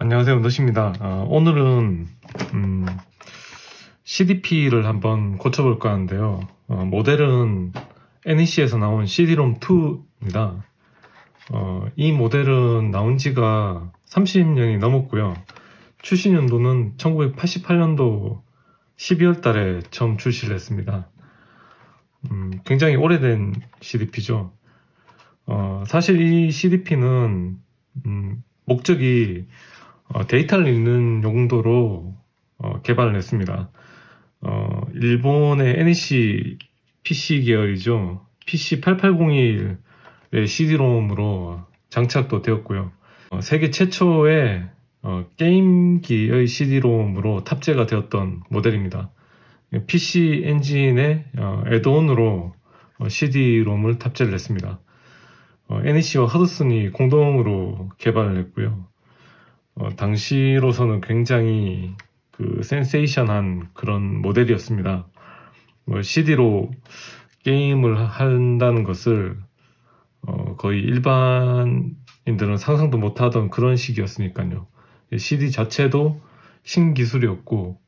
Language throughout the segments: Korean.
안녕하세요, 노시입니다. 오늘은 CDP를 한번 고쳐볼까 하는데요. 모델은 NEC에서 나온 CD-ROM 2입니다. 이 모델은 나온 지가 30년이 넘었고요. 출시 연도는 1988년도 12월 달에 처음 출시를 했습니다. 굉장히 오래된 CDP죠. 사실 이 CDP는 목적이 데이터를 읽는 용도로 개발을 했습니다. 일본의 NEC PC 계열이죠. PC8801의 CD-ROM으로 장착도 되었고요. 세계 최초의 게임기의 CD-ROM으로 탑재가 되었던 모델입니다. PC 엔진의 애드온으로 CD-ROM을 탑재를 했습니다. NEC와 하드슨이 공동으로 개발을 했고요. 당시로서는 굉장히 센세이션한 그런 모델이었습니다. CD로 게임을 한다는 것을 거의 일반인들은 상상도 못하던 그런 시기였으니까요. CD 자체도 신기술이었고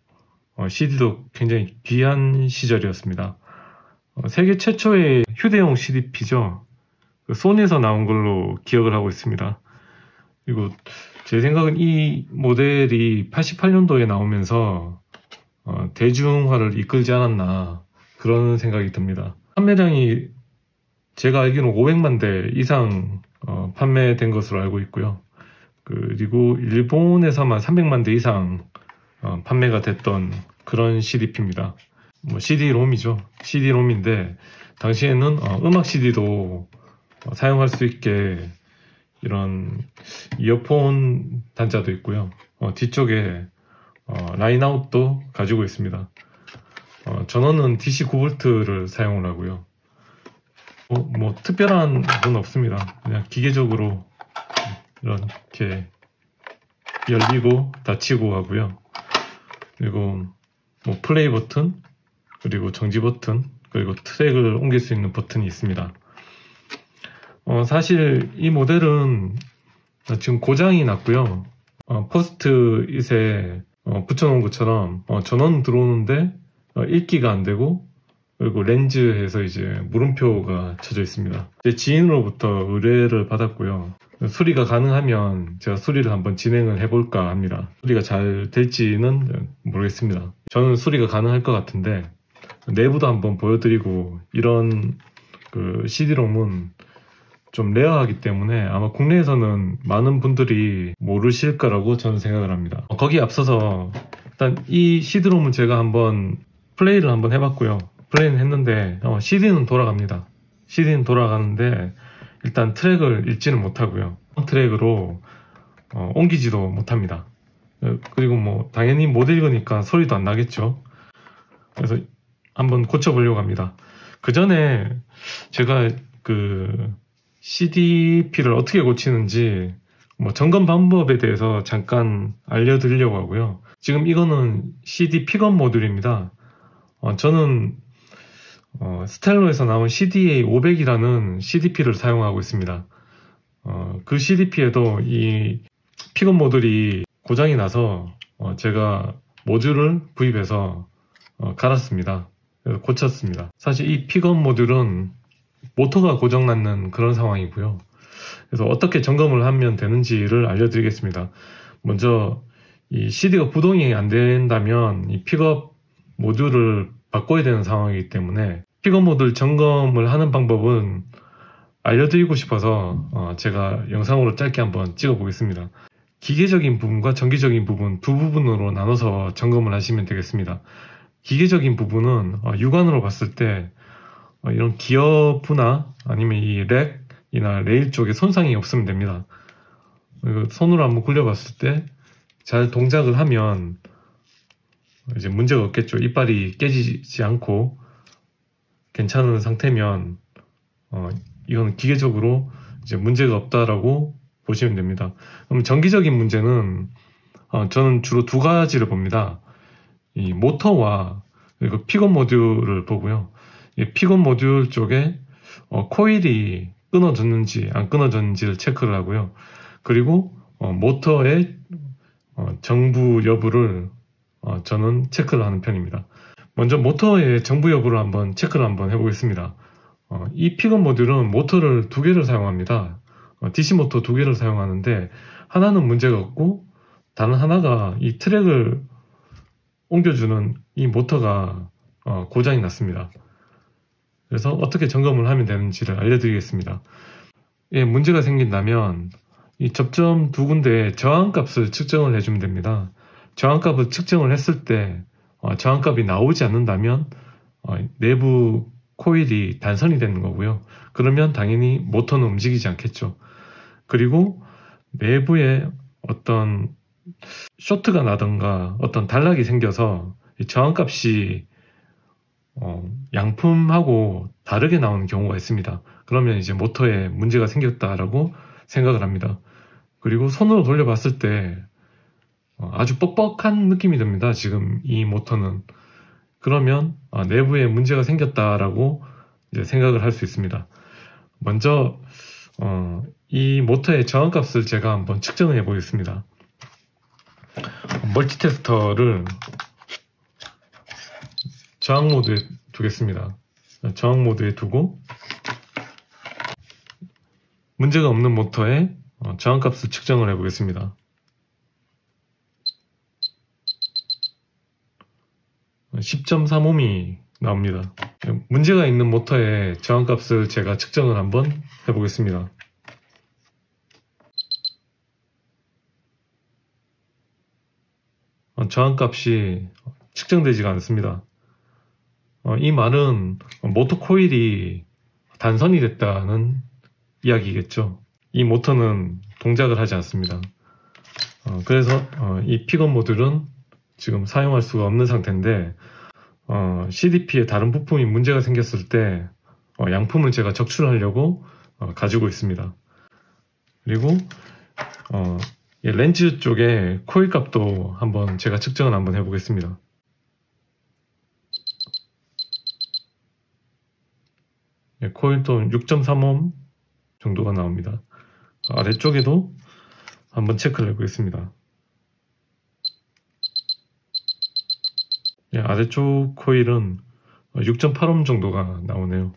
CD도 굉장히 귀한 시절이었습니다. 세계 최초의 휴대용 CDP죠. 소니에서 나온 걸로 기억을 하고 있습니다. 그리고 제 생각은 이 모델이 88년도에 나오면서 대중화를 이끌지 않았나 그런 생각이 듭니다. 판매량이 제가 알기로는 500만 대 이상 판매된 것으로 알고 있고요. 그리고 일본에서만 300만 대 이상 판매가 됐던 그런 CDP입니다. CD-ROM이죠. CD-ROM인데 당시에는 음악 CD도 사용할 수 있게 이런 이어폰 단자도 있고요. 뒤쪽에 라인아웃도 가지고 있습니다. 전원은 DC 9V를 사용을 하고요. 특별한 건 없습니다. 그냥 기계적으로 이렇게 열리고 닫히고 하고요. 그리고 플레이 버튼, 그리고 정지 버튼, 그리고 트랙을 옮길 수 있는 버튼이 있습니다. 사실 이 모델은 지금 고장이 났고요. 포스트잇에 붙여놓은 것처럼 전원 들어오는데 읽기가 안 되고, 그리고 렌즈에서 이제 물음표가 쳐져 있습니다. 제 지인으로부터 의뢰를 받았고요. 수리가 가능하면 제가 수리를 한번 진행을 해볼까 합니다. 수리가 잘 될지는 모르겠습니다. 저는 수리가 가능할 것 같은데 내부도 한번 보여드리고, 이런 CD-ROM은 좀 레어하기 때문에 아마 국내에서는 많은 분들이 모르실 거라고 저는 생각을 합니다. 거기에 앞서서 일단 이 CD-ROM은 제가 한번 플레이를 한번 해봤고요. 플레이는 했는데 CD는 돌아갑니다. CD는 돌아가는데 일단 트랙을 읽지는 못하고요. 트랙으로 옮기지도 못합니다. 그리고 당연히 못 읽으니까 소리도 안 나겠죠. 그래서 한번 고쳐보려고 합니다. 그 전에 제가 CDP를 어떻게 고치는지 점검 방법에 대해서 잠깐 알려드리려고 하고요. 지금 이거는 CD 픽업 모듈입니다. 저는 스텔로에서 나온 CDA500이라는 CDP를 사용하고 있습니다. 그 CDP에도 이 픽업 모듈이 고장이 나서 제가 모듈을 구입해서 갈았습니다. 그래서 고쳤습니다. 사실 이 픽업 모듈은 모터가 고장났는 그런 상황이고요. 그래서 어떻게 점검을 하면 되는지를 알려드리겠습니다. 먼저 이 CD가 구동이 안 된다면 이 픽업 모듈을 바꿔야 되는 상황이기 때문에 픽업 모듈 점검을 하는 방법은 알려드리고 싶어서 제가 영상으로 짧게 한번 찍어 보겠습니다. 기계적인 부분과 정기적인 부분 두 부분으로 나눠서 점검을 하시면 되겠습니다. 기계적인 부분은 육안으로 봤을 때 이런 기어부나 아니면 이 렉이나 레일 쪽에 손상이 없으면 됩니다. 손으로 한번 굴려봤을 때 잘 동작을 하면 이제 문제가 없겠죠. 이빨이 깨지지 않고 괜찮은 상태면 이건 기계적으로 이제 문제가 없다라고 보시면 됩니다. 그럼 정기적인 문제는 저는 주로 두 가지를 봅니다. 이 모터와 그리고 픽업 모듈을 보고요. 이 픽업 모듈 쪽에 코일이 끊어졌는지 안 끊어졌는지를 체크를 하고요. 그리고 모터의 정부 여부를 저는 체크를 하는 편입니다. 먼저 모터의 정부 여부를 체크를 한번 해보겠습니다. 이 픽업 모듈은 모터를 두 개를 사용합니다. DC 모터 두 개를 사용하는데 하나는 문제가 없고 다른 하나가 이 트랙을 옮겨주는 이 모터가 고장이 났습니다. 그래서 어떻게 점검을 하면 되는지를 알려드리겠습니다. 문제가 생긴다면 이 접점 두 군데에 저항값을 측정을 해주면 됩니다. 저항값을 측정을 했을 때 저항값이 나오지 않는다면 내부 코일이 단선이 되는 거고요. 그러면 당연히 모터는 움직이지 않겠죠. 그리고 내부에 어떤 쇼트가 나던가 어떤 단락이 생겨서 이 저항값이 양품하고 다르게 나오는 경우가 있습니다. 그러면 이제 모터에 문제가 생겼다라고 생각을 합니다. 그리고 손으로 돌려봤을 때 아주 뻑뻑한 느낌이 듭니다. 지금 이 모터는. 그러면 내부에 문제가 생겼다라고 이제 생각을 할 수 있습니다. 먼저 이 모터의 저항값을 제가 한번 측정을 해 보겠습니다. 멀티 테스터를 저항 모드에 두겠습니다. 저항 모드에 두고 문제가 없는 모터의 저항값을 측정을 해 보겠습니다. 10.35ohm이 나옵니다. 문제가 있는 모터의 저항값을 제가 측정을 한번 해보겠습니다. 저항값이 측정되지가 않습니다. 이 말은 모터 코일이 단선이 됐다는 이야기겠죠. 이 모터는 동작을 하지 않습니다. 그래서 이 픽업 모듈은 지금 사용할 수가 없는 상태인데 CDP의 다른 부품이 문제가 생겼을 때 양품을 제가 적출하려고 가지고 있습니다. 그리고 렌즈 쪽에 코일 값도 한번 제가 측정을 한번 해보겠습니다. 코일도 6.3ohm 정도가 나옵니다. 아래쪽에도 한번 체크를 해보겠습니다. 아래쪽 코일은 6.8ohm 정도가 나오네요.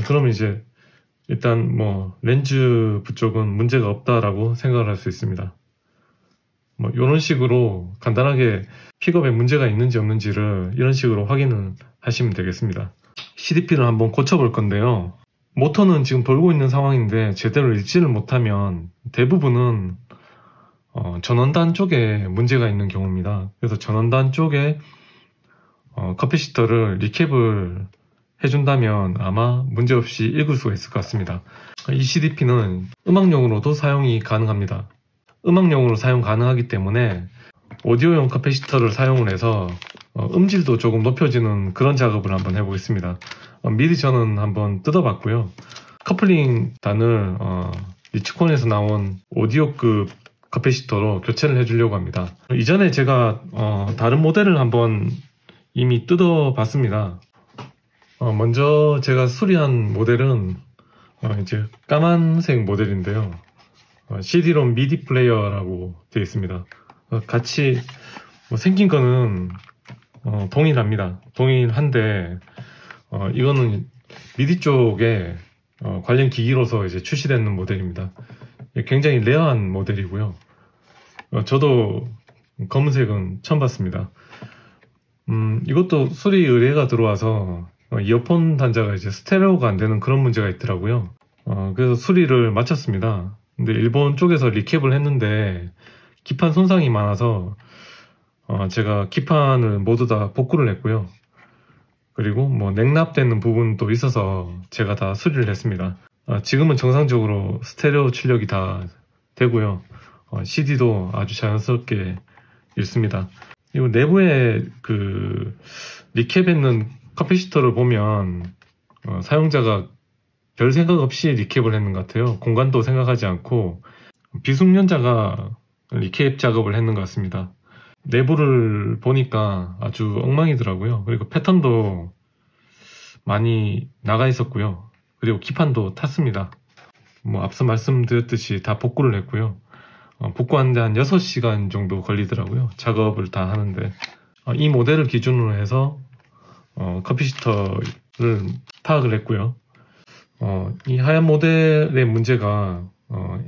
그러면 이제 일단 렌즈 부쪽은 문제가 없다라고 생각을 할 수 있습니다. 이런 식으로 간단하게 픽업에 문제가 있는지 없는지를 이런 식으로 확인을 하시면 되겠습니다. CDP를 한번 고쳐볼 건데요. 모터는 지금 돌고 있는 상황인데 제대로 읽지를 못하면 대부분은 전원단 쪽에 문제가 있는 경우입니다. 그래서 전원단 쪽에 커피시터를 리캡을 해준다면 아마 문제없이 읽을 수가 있을 것 같습니다. 이 CDP는 음악용으로도 사용이 가능합니다. 음악용으로 사용 가능하기 때문에 오디오용 커피시터를 사용을 해서 음질도 조금 높여지는 그런 작업을 한번 해보겠습니다. 미리 저는 한번 뜯어봤고요. 커플링 단을 리치콘에서 나온 오디오급 커피시터로 교체를 해주려고 합니다. 이전에 제가 다른 모델을 한번 이미 뜯어봤습니다. 먼저 제가 수리한 모델은 이제 까만색 모델인데요. CD-ROM 미디 플레이어라고 되어 있습니다. 같이 생긴 거는 동일합니다. 동일한데 이거는 미디 쪽에 관련 기기로서 이제 출시되는 모델입니다. 굉장히 레어한 모델이고요. 저도 검은색은 처음 봤습니다. 이것도 수리 의뢰가 들어와서 이어폰 단자가 이제 스테레오가 안 되는 그런 문제가 있더라고요. 그래서 수리를 마쳤습니다. 근데 일본 쪽에서 리캡을 했는데 기판 손상이 많아서 제가 기판을 모두 다 복구를 했고요. 그리고 냉납되는 부분도 있어서 제가 다 수리를 했습니다. 지금은 정상적으로 스테레오 출력이 다 되고요. CD도 아주 자연스럽게 읽습니다. 그리고 내부에 리캡했는 커피시터를 보면 사용자가 별 생각 없이 리캡을 했는 것 같아요. 공간도 생각하지 않고 비숙련자가 리캡 작업을 했는 것 같습니다. 내부를 보니까 아주 엉망이더라고요. 그리고 패턴도 많이 나가 있었고요. 그리고 기판도 탔습니다. 앞서 말씀드렸듯이 다 복구를 했고요. 복구하는데 한 6시간 정도 걸리더라고요. 작업을 다 하는데. 이 모델을 기준으로 해서 커피시터를 파악을 했고요. 이 하얀 모델의 문제가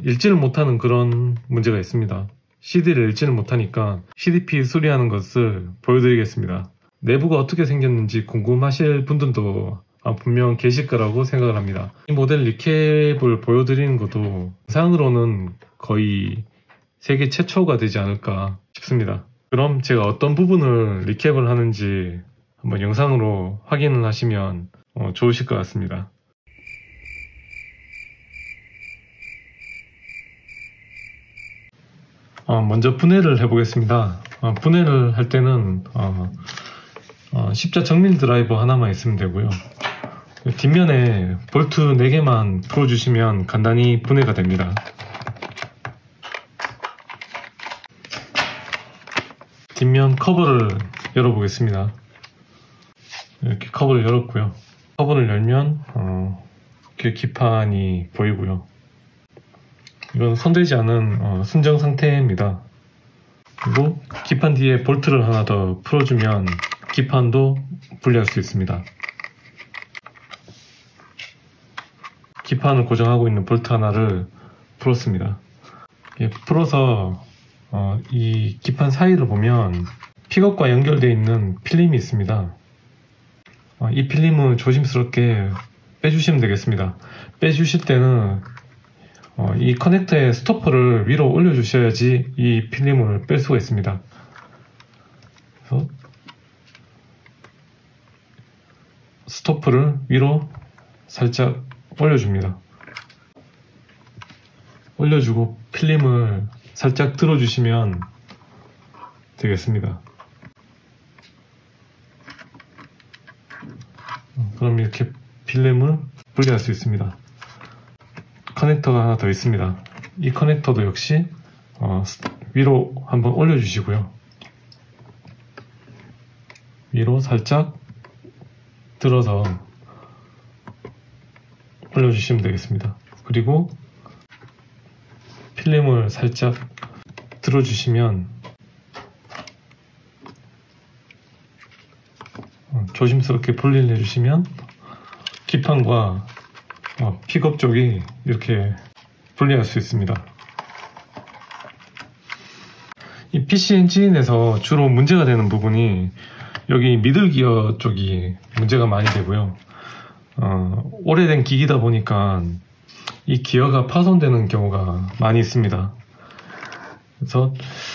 읽지를 못하는 그런 문제가 있습니다. CD를 읽지를 못하니까 CDP 수리하는 것을 보여드리겠습니다. 내부가 어떻게 생겼는지 궁금하실 분들도 분명 계실 거라고 생각을 합니다. 이 모델 리캡을 보여드리는 것도 영상으로는 거의 세계 최초가 되지 않을까 싶습니다. 그럼 제가 어떤 부분을 리캡을 하는지 한번 영상으로 확인을 하시면 좋으실 것 같습니다. 먼저 분해를 해보겠습니다. 분해를 할 때는 십자 정밀 드라이버 하나만 있으면 되고요. 뒷면에 볼트 4개만 풀어주시면 간단히 분해가 됩니다. 뒷면 커버를 열어보겠습니다. 이렇게 커버를 열었고요. 커버를 열면 이렇게 기판이 보이고요. 이건 손대지 않은 순정 상태입니다. 그리고 기판 뒤에 볼트를 하나 더 풀어주면 기판도 분리할 수 있습니다. 기판을 고정하고 있는 볼트 하나를 풀었습니다. 풀어서 이 기판 사이를 보면 픽업과 연결되어 있는 필름이 있습니다. 이 필름을 조심스럽게 빼주시면 되겠습니다. 빼주실 때는 이 커넥터의 스토퍼를 위로 올려주셔야지 이 필름을 뺄 수가 있습니다. 그래서 스토퍼를 위로 살짝 올려줍니다. 올려주고 필름을 살짝 들어주시면 되겠습니다. 그럼 이렇게 필름을 분리할 수 있습니다. 커넥터가 하나 더 있습니다. 이 커넥터도 역시 위로 한번 올려주시고요. 위로 살짝 들어서 올려주시면 되겠습니다. 그리고 필름을 살짝 들어주시면 조심스럽게 분리를 해주시면 기판과 픽업 쪽이 이렇게 분리할 수 있습니다. 이 PC 엔진에서 주로 문제가 되는 부분이 여기 미들 기어 쪽이 문제가 많이 되고요. 오래된 기기다 보니까 이 기어가 파손되는 경우가 많이 있습니다. 그래서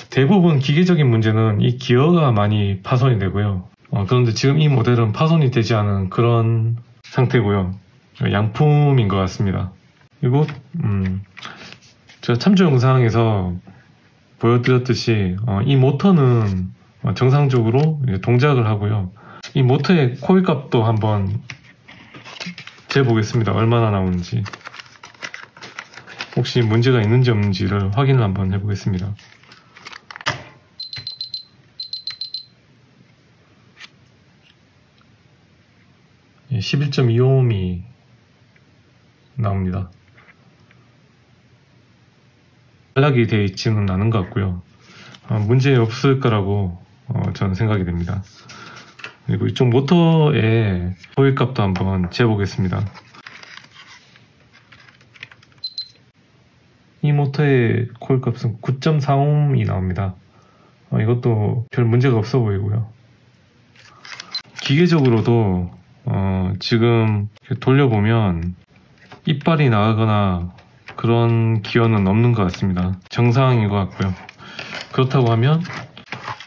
대부분 기계적인 문제는 이 기어가 많이 파손이 되고요. 그런데 지금 이 모델은 파손이 되지 않은 그런 상태고요. 양품인 것 같습니다. 그리고 제가 참조 영상에서 보여드렸듯이 이 모터는 정상적으로 동작을 하고요. 이 모터의 코일 값도 한번 재보겠습니다. 얼마나 나오는지. 혹시 문제가 있는지 없는지를 확인을 한번 해보겠습니다. 예, 11.25ohm이 나옵니다. 연락이 되어 있지는 않은 것 같고요. 문제 없을 거라고 저는 생각이 됩니다. 그리고 이쪽 모터의 코일 값도 한번 재보겠습니다. 이 모터의 코일 값은 9.4ohm이 나옵니다. 이것도 별 문제가 없어 보이고요. 기계적으로도 지금 돌려보면 이빨이 나가거나 그런 기어는 없는 것 같습니다. 정상인 것 같고요. 그렇다고 하면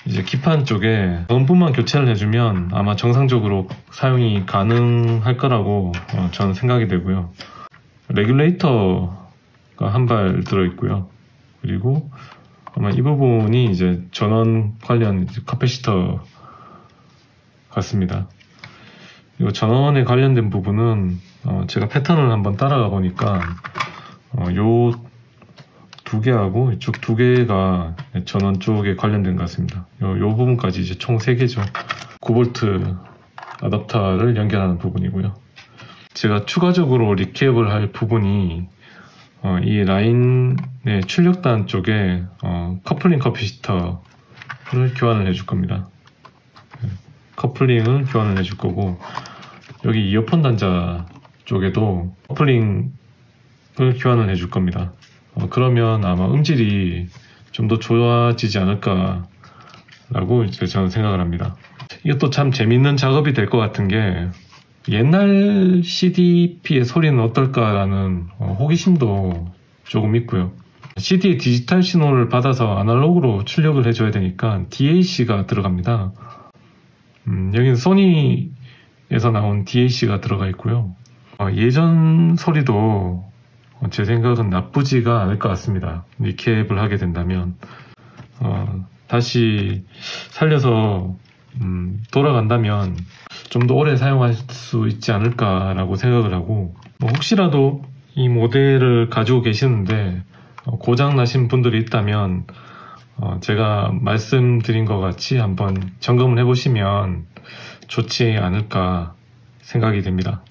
이제 기판 쪽에 원분만 교체를 해주면 아마 정상적으로 사용이 가능할 거라고 저는 생각이 되고요. 레귤레이터가 한 발 들어있고요. 그리고 아마 이 부분이 이제 전원 관련 카패시터 같습니다. 그리고 전원에 관련된 부분은 제가 패턴을 한번 따라가 보니까 요 두 개하고 이쪽 두 개가 전원 쪽에 관련된 것 같습니다. 요 부분까지 이제 총 3개죠. 9V 아답터를 연결하는 부분이고요. 제가 추가적으로 리캡을 할 부분이 이 라인의 출력단 쪽에 커플링 커피시터를 교환을 해줄 겁니다. 커플링을 교환을 해줄 거고, 여기 이어폰 단자 쪽에도 커플링을 교환을 해줄 겁니다. 그러면 아마 음질이 좀 더 좋아지지 않을까 라고 이제 저는 생각을 합니다. 이것도 참 재밌는 작업이 될 것 같은 게, 옛날 CDP의 소리는 어떨까라는 호기심도 조금 있고요. CD의 디지털 신호를 받아서 아날로그로 출력을 해줘야 되니까 DAC가 들어갑니다. 여기는 소니에서 나온 DAC가 들어가 있고요. 예전 소리도 제 생각은 나쁘지가 않을 것 같습니다. 리캡을 하게 된다면 다시 살려서 돌아간다면 좀 더 오래 사용할 수 있지 않을까라고 생각을 하고, 혹시라도 이 모델을 가지고 계시는데 고장 나신 분들이 있다면 제가 말씀드린 것 같이 한번 점검을 해보시면 좋지 않을까 생각이 됩니다.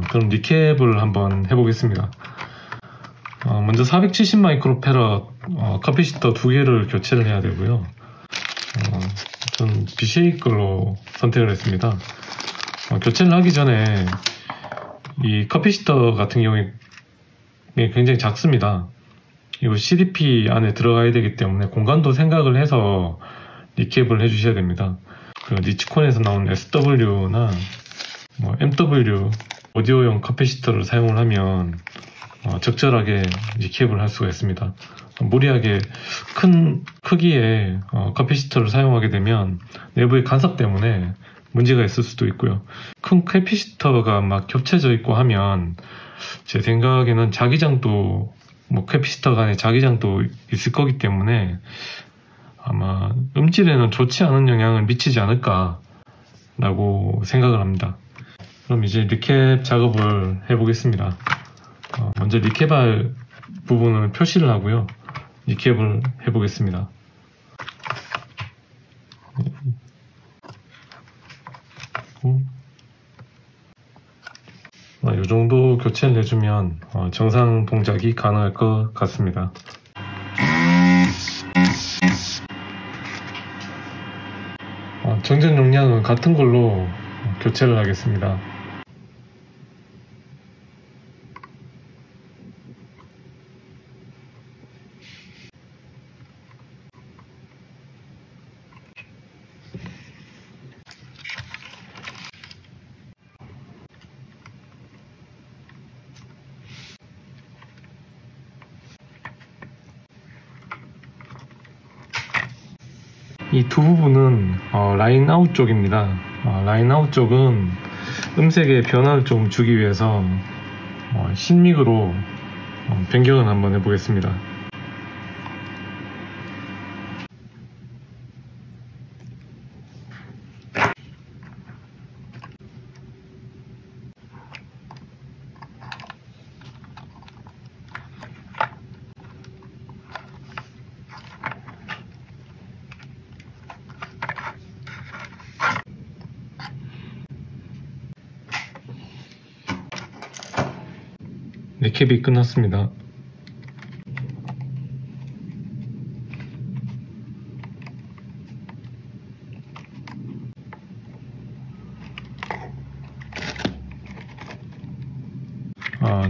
그럼 리캡을 한번 해보겠습니다. 먼저 470 마이크로패럿 커피시터 2개를 교체를 해야 되고요. 전 BCA 걸로 선택을 했습니다. 교체를 하기 전에 이 커피시터 같은 경우에 굉장히 작습니다. 이거 CDP 안에 들어가야 되기 때문에 공간도 생각을 해서 리캡을 해주셔야 됩니다. 그 니치콘에서 나온 SW나 MW 오디오용 커피시터를 사용을 하면 적절하게 리캡을 할 수가 있습니다. 무리하게 큰 크기의 커피시터를 사용하게 되면 내부의 간섭 때문에 문제가 있을 수도 있고요. 큰 캐피시터가 막 겹쳐져 있고 하면 제 생각에는 자기장도 캐피시터 간에 자기장도 있을 거기 때문에 아마 음질에는 좋지 않은 영향을 미치지 않을까 라고 생각을 합니다. 그럼 이제 리캡 작업을 해보겠습니다. 먼저 리캡할 부분을 표시를 하고요. 리캡을 해보겠습니다. 이 정도 교체를 해주면 정상 동작이 가능할 것 같습니다. 정전 용량은 같은 걸로 교체를 하겠습니다. 이 두 부분은 라인 아웃 쪽입니다. 라인 아웃 쪽은 음색의 변화를 좀 주기 위해서 신믹으로 변경을 한번 해보겠습니다. 리캡이 끝났습니다.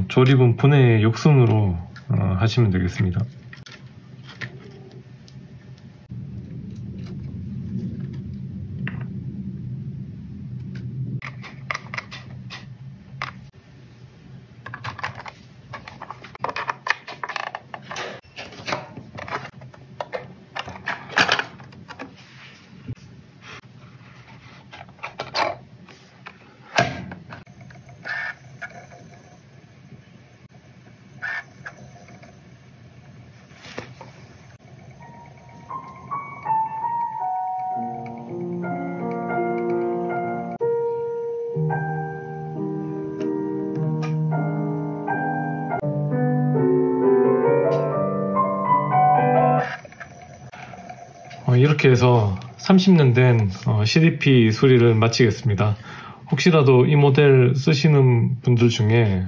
조립은 분해 욕순으로 하시면 되겠습니다. 이렇게 해서 30년 된 CDP 수리를 마치겠습니다. 혹시라도 이 모델 쓰시는 분들 중에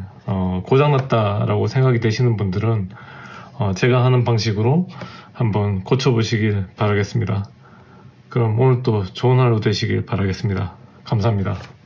고장났다라고 생각이 되시는 분들은 제가 하는 방식으로 한번 고쳐보시길 바라겠습니다. 그럼 오늘 또 좋은 하루 되시길 바라겠습니다. 감사합니다.